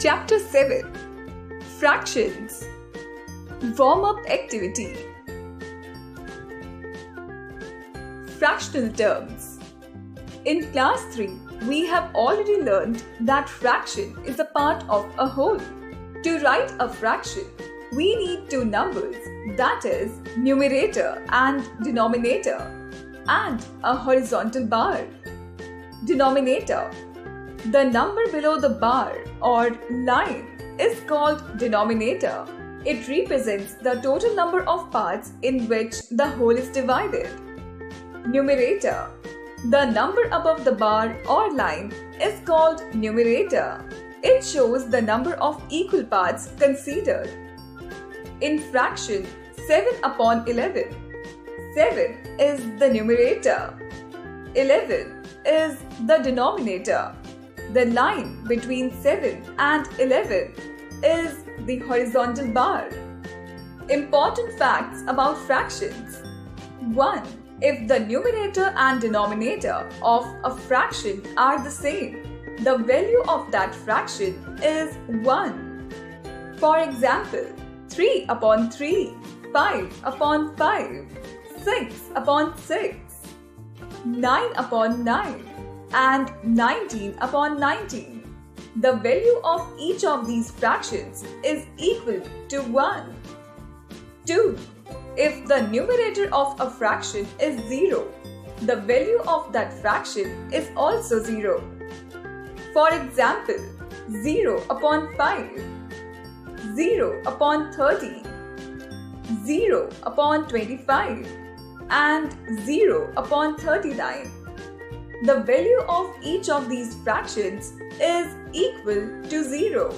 Chapter 7 Fractions. Warm-up activity. Fractional terms. In class 3, we have already learned that fraction is a part of a whole. To write a fraction, we need two numbers, that is, numerator and denominator, and a horizontal bar. Denominator. The number below the bar or line is called denominator. It represents the total number of parts in which the whole is divided. Numerator. The number above the bar or line is called numerator. It shows the number of equal parts considered. In fraction 7 upon 11, 7 is the numerator, 11 is the denominator. The line between 7 and 11 is the horizontal bar. Important facts about fractions. 1. If the numerator and denominator of a fraction are the same, the value of that fraction is 1. For example, 3 upon 3, 5 upon 5, 6 upon 6, 9 upon 9, and 19 upon 19. The value of each of these fractions is equal to 1. 2. If the numerator of a fraction is 0, the value of that fraction is also 0. For example, 0 upon 5, 0 upon 30, 0 upon 25, and 0 upon 39. The value of each of these fractions is equal to 0.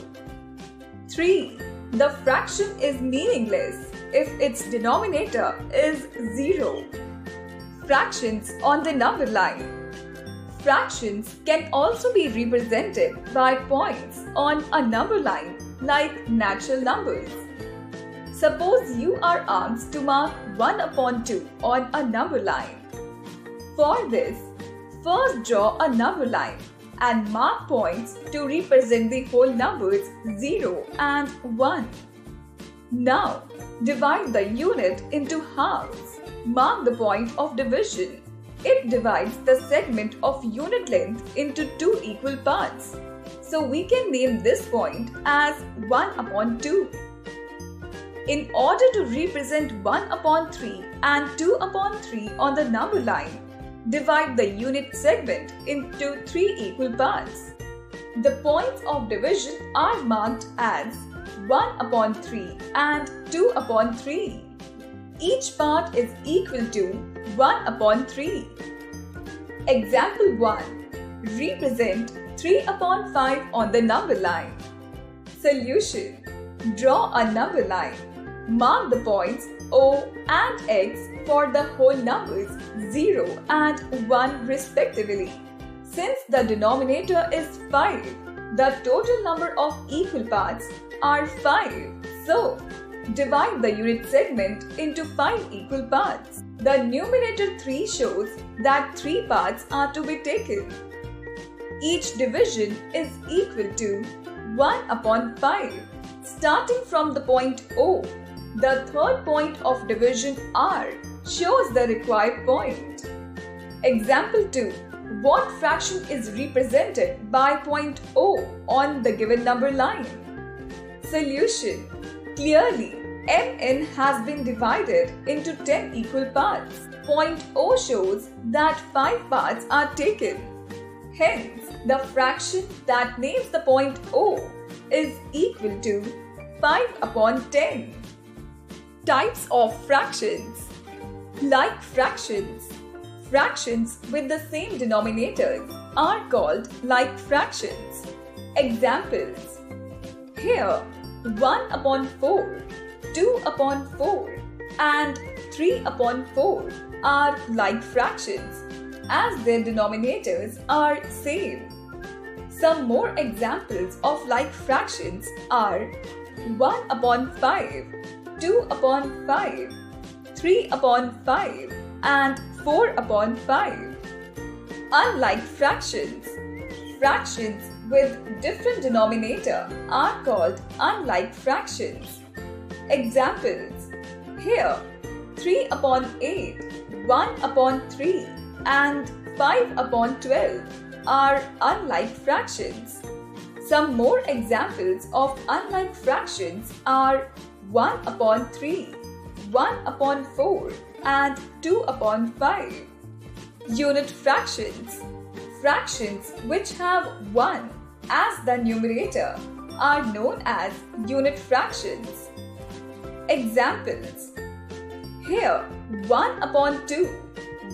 3. The fraction is meaningless if its denominator is 0. Fractions on the number line. Fractions can also be represented by points on a number line like natural numbers. Suppose you are asked to mark 1 upon 2 on a number line. For this, first draw a number line and mark points to represent the whole numbers 0 and 1. Now, divide the unit into halves. Mark the point of division. It divides the segment of unit length into two equal parts. So we can name this point as 1 upon 2. In order to represent 1 upon 3 and 2 upon 3 on the number line, divide the unit segment into three equal parts. The points of division are marked as 1 upon 3 and 2 upon 3. Each part is equal to 1 upon 3. Example 1. Represent 3 upon 5 on the number line. Solution. Draw a number line. Mark the points O and X for the whole numbers 0 and 1 respectively. Since the denominator is 5, the total number of equal parts are 5. So, divide the unit segment into 5 equal parts. The numerator 3 shows that 3 parts are to be taken. Each division is equal to 1 upon 5. Starting from the point O, the third point of division R shows the required point. Example 2. What fraction is represented by point O on the given number line? Solution. Clearly, mn has been divided into 10 equal parts. Point O shows that 5 parts are taken. Hence, the fraction that names the point O is equal to 5 upon 10. Types of fractions. Like fractions. Fractions with the same denominators are called like fractions. Examples. Here, 1 upon 4, 2 upon 4, and 3 upon 4 are like fractions as their denominators are same. Some more examples of like fractions are 1 upon 5, 2 upon 5, 3 upon 5, and 4 upon 5. Unlike fractions, fractions with different denominator are called unlike fractions. Examples: here 3 upon 8, 1 upon 3 and 5 upon 12 are unlike fractions. Some more examples of unlike fractions are 1 upon 3, 1 upon 4 and 2 upon 5. Unit fractions. Fractions which have 1 as the numerator are known as unit fractions. Examples: here 1 upon 2,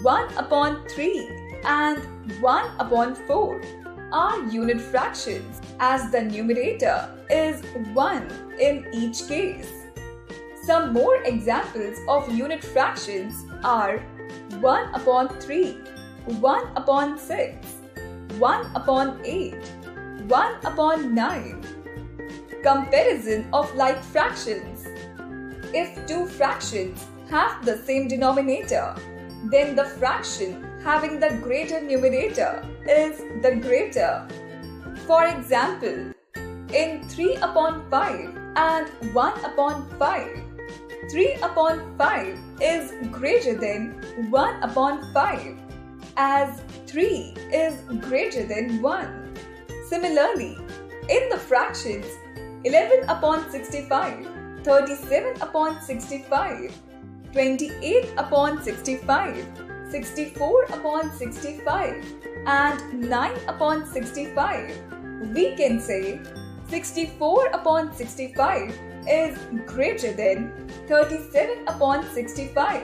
1 upon 3 and 1 upon 4 are unit fractions as the numerator is 1 in each case. Some more examples of unit fractions are 1 upon 3, 1 upon 6, 1 upon 8, 1 upon 9. Comparison of like fractions. If two fractions have the same denominator, then the fraction having the greater numerator is the greater. For example, in 3 upon 5 and 1 upon 5, 3 upon 5 is greater than 1 upon 5, as 3 is greater than 1. Similarly, in the fractions 11 upon 65, 37 upon 65, 28 upon 65, 64 upon 65 and 9 upon 65, we can say 64 upon 65 is greater than 37 upon 65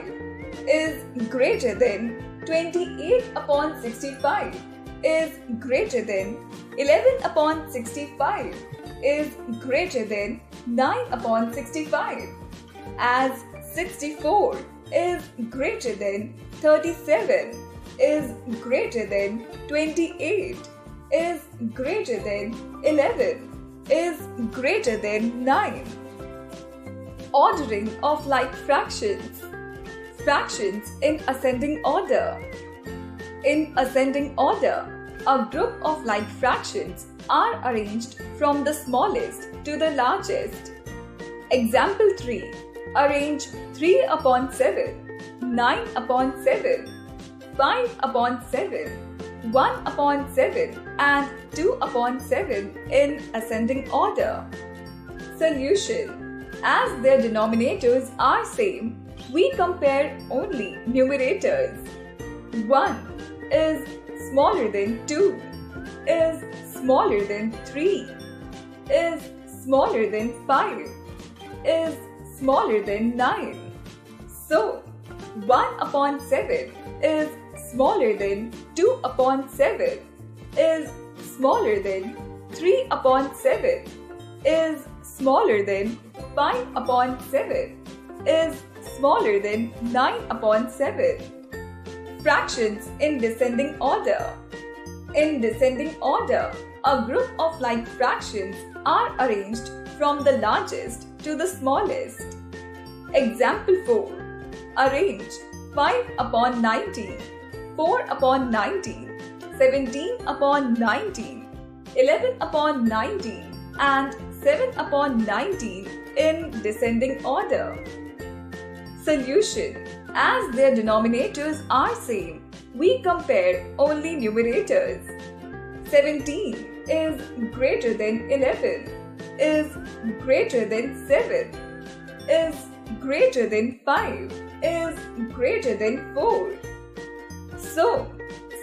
is greater than 28 upon 65 is greater than 11 upon 65 is greater than 9 upon 65, as 64 is greater than 37 is greater than 28 is greater than 11 is greater than 9. Ordering of like fractions. Fractions in ascending order. In ascending order, a group of like fractions are arranged from the smallest to the largest. Example 3. Arrange 3 upon 7, 9 upon 7, 5 upon 7, 1 upon 7 and 2 upon 7 in ascending order. Solution. As their denominators are same, we compare only numerators. 1 is smaller than 2, is smaller than 3, is smaller than 5, is smaller than 9. So, 1 upon 7 is smaller than 2 upon 7, is smaller than 3 upon 7, is smaller than 5 upon 7, is smaller than 9 upon 7. Fractions in descending order. In descending order, a group of like fractions are arranged from the largest to the smallest. Example 4. Arrange 5 upon 19, 4 upon 19, 17 upon 19, 11 upon 19 and 7 upon 19 in descending order. Solution. As their denominators are same, we compare only numerators. 17 is greater than 11, is greater than 7, is greater than 5, is greater than 4. So,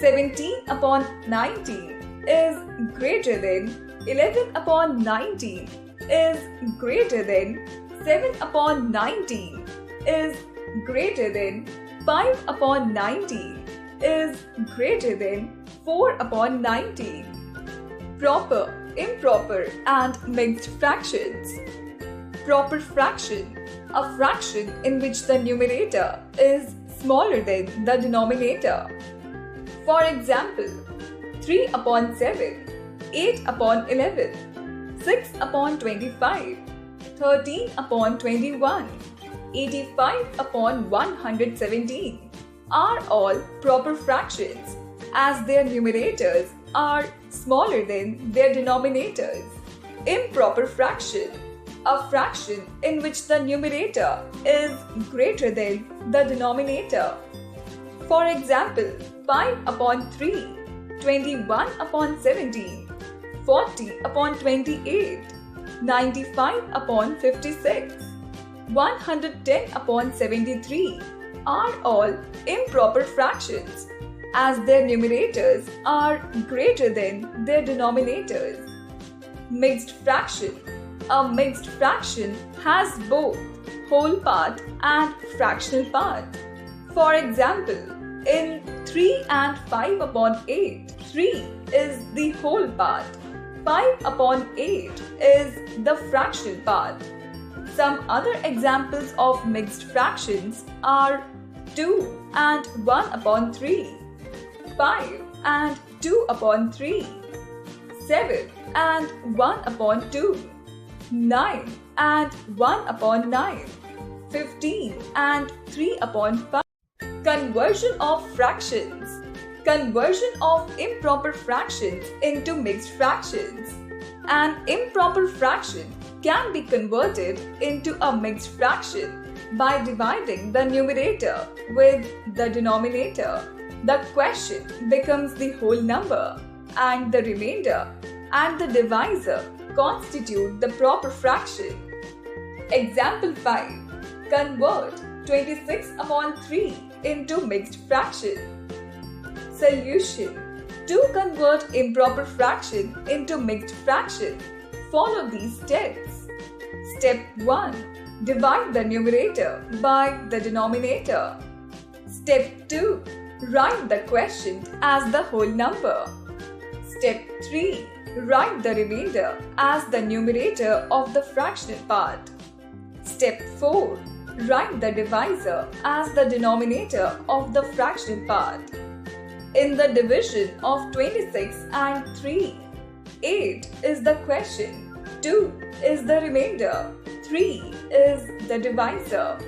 17 upon 19 is greater than 11 upon 19 is greater than 7 upon 19 is greater than 5 upon 19 is greater than 4 upon 19. Proper, improper and mixed fractions. Proper fraction, a fraction in which the numerator is smaller than the denominator. For example, 3 upon 7, 8 upon 11, 6 upon 25, 13 upon 21, 85 upon 117 are all proper fractions as their numerators are smaller than their denominators. Improper fraction. A fraction in which the numerator is greater than the denominator. For example, 5 upon 3, 21 upon 17, 40 upon 28, 95 upon 56, 110 upon 73 are all improper fractions as their numerators are greater than their denominators. Mixed fraction. A mixed fraction has both whole part and fractional part. For example, in 3 and 5 upon 8, 3 is the whole part, 5 upon 8 is the fractional part. Some other examples of mixed fractions are 2 and 1 upon 3, 5 and 2 upon 3, 7 and 1 upon 2, 9 and 1 upon 9, 15 and 3 upon 5. Conversion of fractions. Conversion of improper fractions into mixed fractions. An improper fraction can be converted into a mixed fraction by dividing the numerator with the denominator. The question becomes the whole number, and the remainder and the divisor constitute the proper fraction. Example 5. Convert 26 upon 3 into mixed fraction. Solution. To convert improper fraction into mixed fraction, follow these steps. Step 1. Divide the numerator by the denominator. Step 2. Write the quotient as the whole number. Step 3. Write the remainder as the numerator of the fractional part. Step 4. Write the divisor as the denominator of the fractional part. In the division of 26 and 3, 8 is the quotient, 2 is the remainder, 3 is the divisor.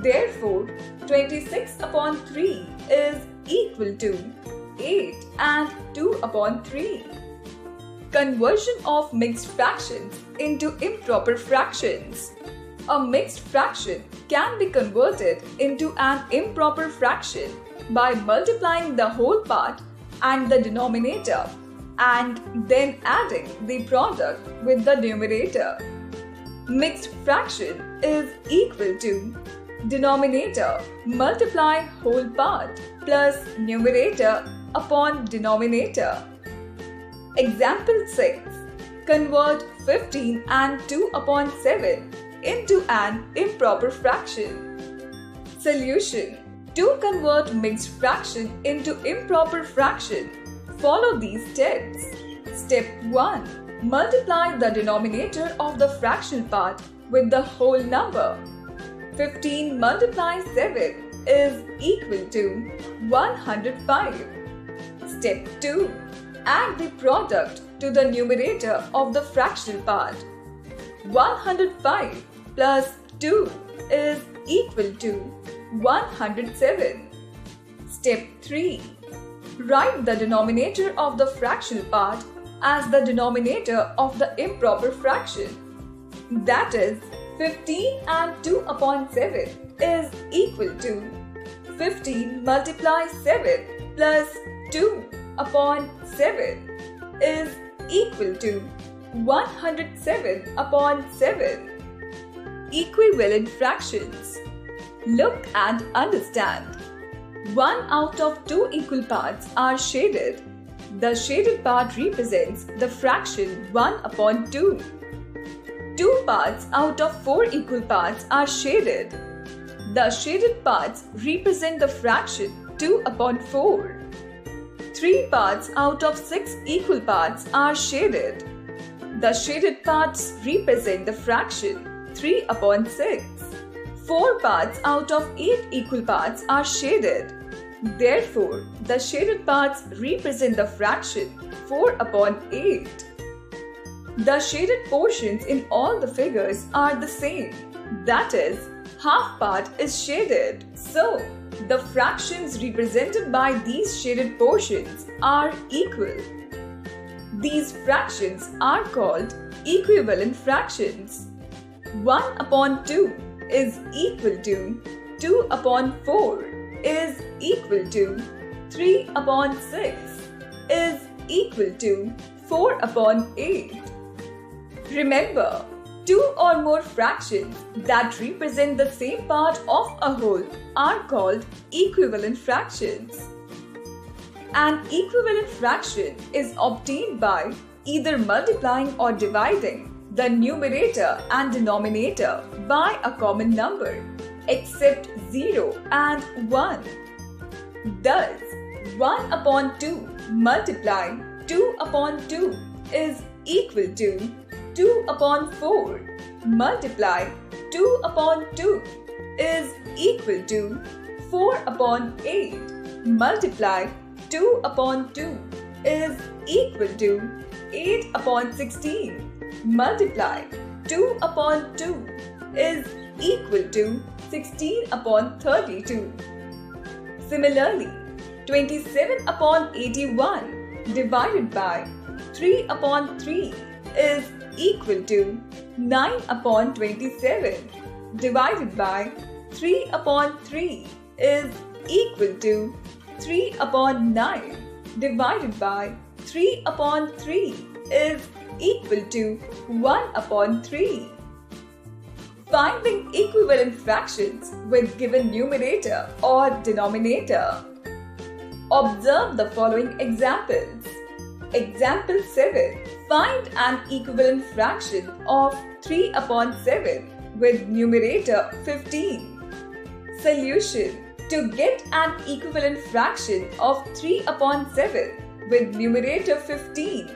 Therefore, 26 upon 3 is equal to 8 and 2 upon 3. Conversion of mixed fractions into improper fractions. A mixed fraction can be converted into an improper fraction by multiplying the whole part and the denominator and then adding the product with the numerator. Mixed fraction is equal to denominator multiply whole part plus numerator upon denominator. Example 6. Convert 15 and 2 upon 7 into an improper fraction. Solution. To convert mixed fraction into improper fraction, follow these steps. Step 1. Multiply the denominator of the fraction part with the whole number. 15 multiplied 7 is equal to 105. Step 2. Add the product to the numerator of the fractional part. 105 plus 2 is equal to 107. Step 3. Write the denominator of the fractional part as the denominator of the improper fraction. That is, 15 and 2 upon 7 is equal to 15 multiplied 7 plus 2 upon 7 is equal to 107 upon 7. Equivalent fractions. Look and understand. 1 out of 2 equal parts are shaded. The shaded part represents the fraction 1 upon 2. 2 parts out of 4 equal parts are shaded. The shaded parts represent the fraction 2 upon 4. 3 parts out of 6 equal parts are shaded. The shaded parts represent the fraction 3 upon 6. 4 parts out of 8 equal parts are shaded. Therefore, the shaded parts represent the fraction 4 upon 8. The shaded portions in all the figures are the same. That is, half part is shaded. So, the fractions represented by these shaded portions are equal. These fractions are called equivalent fractions. 1 upon 2 is equal to 2 upon 4 is equal to 3 upon 6 is equal to 4 upon 8. Remember, two or more fractions that represent the same part of a whole are called equivalent fractions. An equivalent fraction is obtained by either multiplying or dividing the numerator and denominator by a common number, except 0 and 1. Thus, 1 upon 2 multiplying 2 upon 2 is equal to 2 upon 4 multiply 2 upon 2 is equal to 4 upon 8 multiply 2 upon 2 is equal to 8 upon 16 multiply 2 upon 2 is equal to 16 upon 32. Similarly, 27 upon 81 divided by 3 upon 3 is equal to 9 upon 27 divided by 3 upon 3 is equal to 3 upon 9 divided by 3 upon 3 is equal to 1 upon 3. Finding equivalent fractions with given numerator or denominator. Observe the following examples. Example 7. Find an equivalent fraction of 3 upon 7 with numerator 15. Solution. To get an equivalent fraction of 3 upon 7 with numerator 15,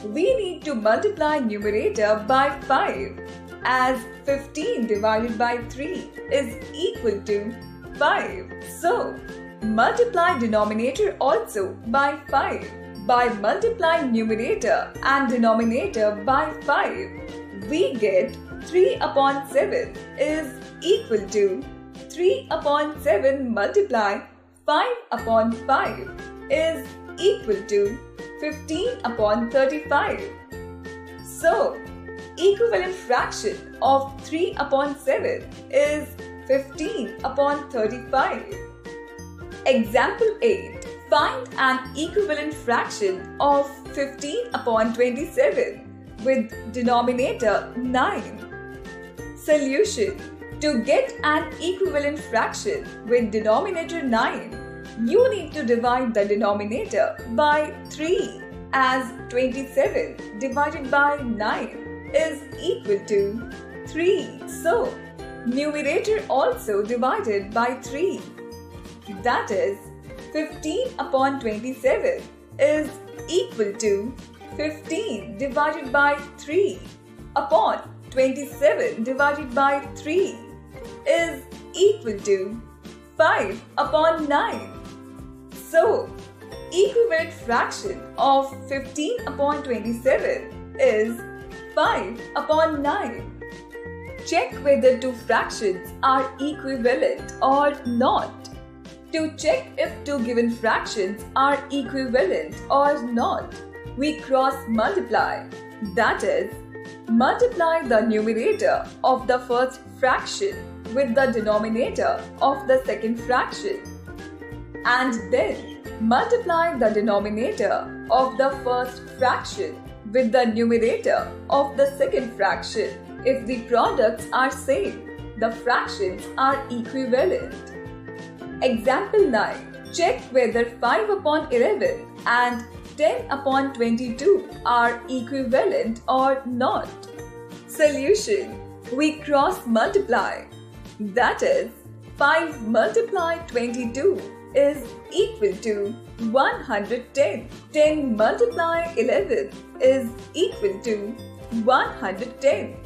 we need to multiply numerator by 5, as 15 divided by 3 is equal to 5. So, multiply denominator also by 5. By multiplying numerator and denominator by 5, we get 3 upon 7 is equal to 3 upon 7 multiply 5 upon 5 is equal to 15 upon 35. So, equivalent fraction of 3 upon 7 is 15 upon 35. Example 8. Find an equivalent fraction of 15 upon 27 with denominator 9. Solution. To get an equivalent fraction with denominator 9, you need to divide the denominator by 3, as 27 divided by 9 is equal to 3. So, numerator also divided by 3. That is, 15 upon 27 is equal to 15 divided by 3 upon 27 divided by 3 is equal to 5 upon 9. So, equivalent fraction of 15 upon 27 is 5 upon 9. Check whether two fractions are equivalent or not. To check if two given fractions are equivalent or not, we cross multiply. That is, multiply the numerator of the first fraction with the denominator of the second fraction, and then multiply the denominator of the first fraction with the numerator of the second fraction. If the products are same, the fractions are equivalent. Example 9. Check whether 5 upon 11 and 10 upon 22 are equivalent or not. Solution. We cross multiply. That is, 5 multiply 22 is equal to 110. 10 multiply 11 is equal to 110.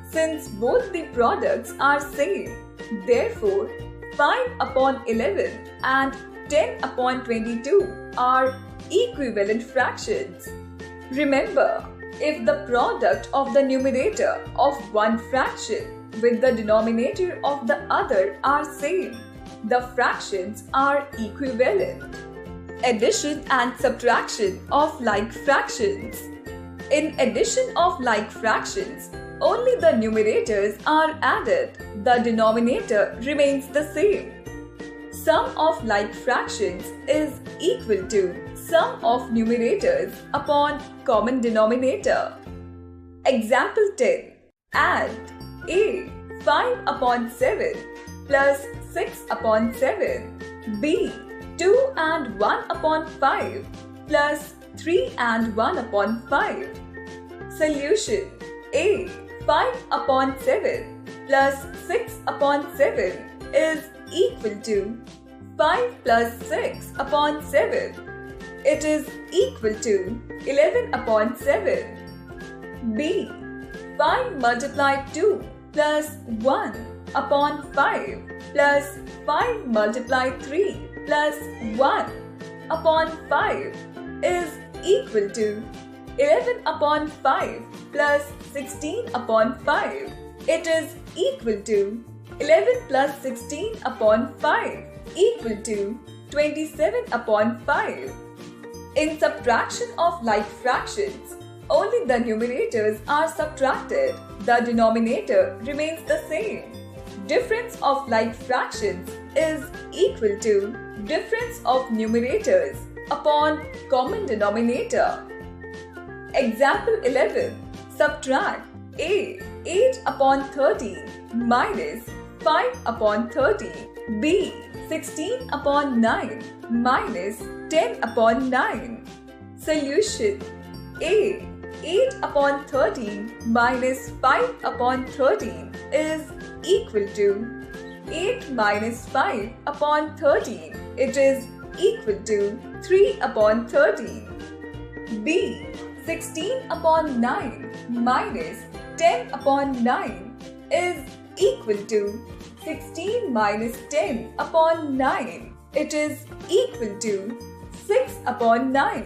Since both the products are same, therefore 5 upon 11 and 10 upon 22 are equivalent fractions. Remember, if the product of the numerator of one fraction with the denominator of the other are same, the fractions are equivalent. Addition and subtraction of like fractions. In addition of like fractions, only the numerators are added. The denominator remains the same. Sum of like fractions is equal to sum of numerators upon common denominator. Example 10. Add A 5 upon 7 plus 6 upon 7. B 2 and 1 upon 5 plus 3 and 1 upon 5. Solution. A 5 upon 7 plus 6 upon 7 is equal to 5 plus 6 upon 7. It is equal to 11 upon 7. B 5 multiplied 2 plus 1 upon 5 plus 5 multiplied 3 plus 1 upon 5 is equal to 11 upon 5 plus 16 upon 5. It is equal to 11 plus 16 upon 5 equal to 27 upon 5. In subtraction of like fractions, only the numerators are subtracted. The denominator remains the same. Difference of like fractions is equal to difference of numerators upon common denominator. Example 11. Subtract A 8 upon 13 minus 5 upon 13. B 16 upon 9 minus 10 upon 9. Solution. A 8 upon 13 minus 5 upon 13 is equal to 8 minus 5 upon 13. It is equal to 3 upon 13. B 16 upon 9 minus 10 upon 9 is equal to 16 minus 10 upon 9. It is equal to 6 upon 9.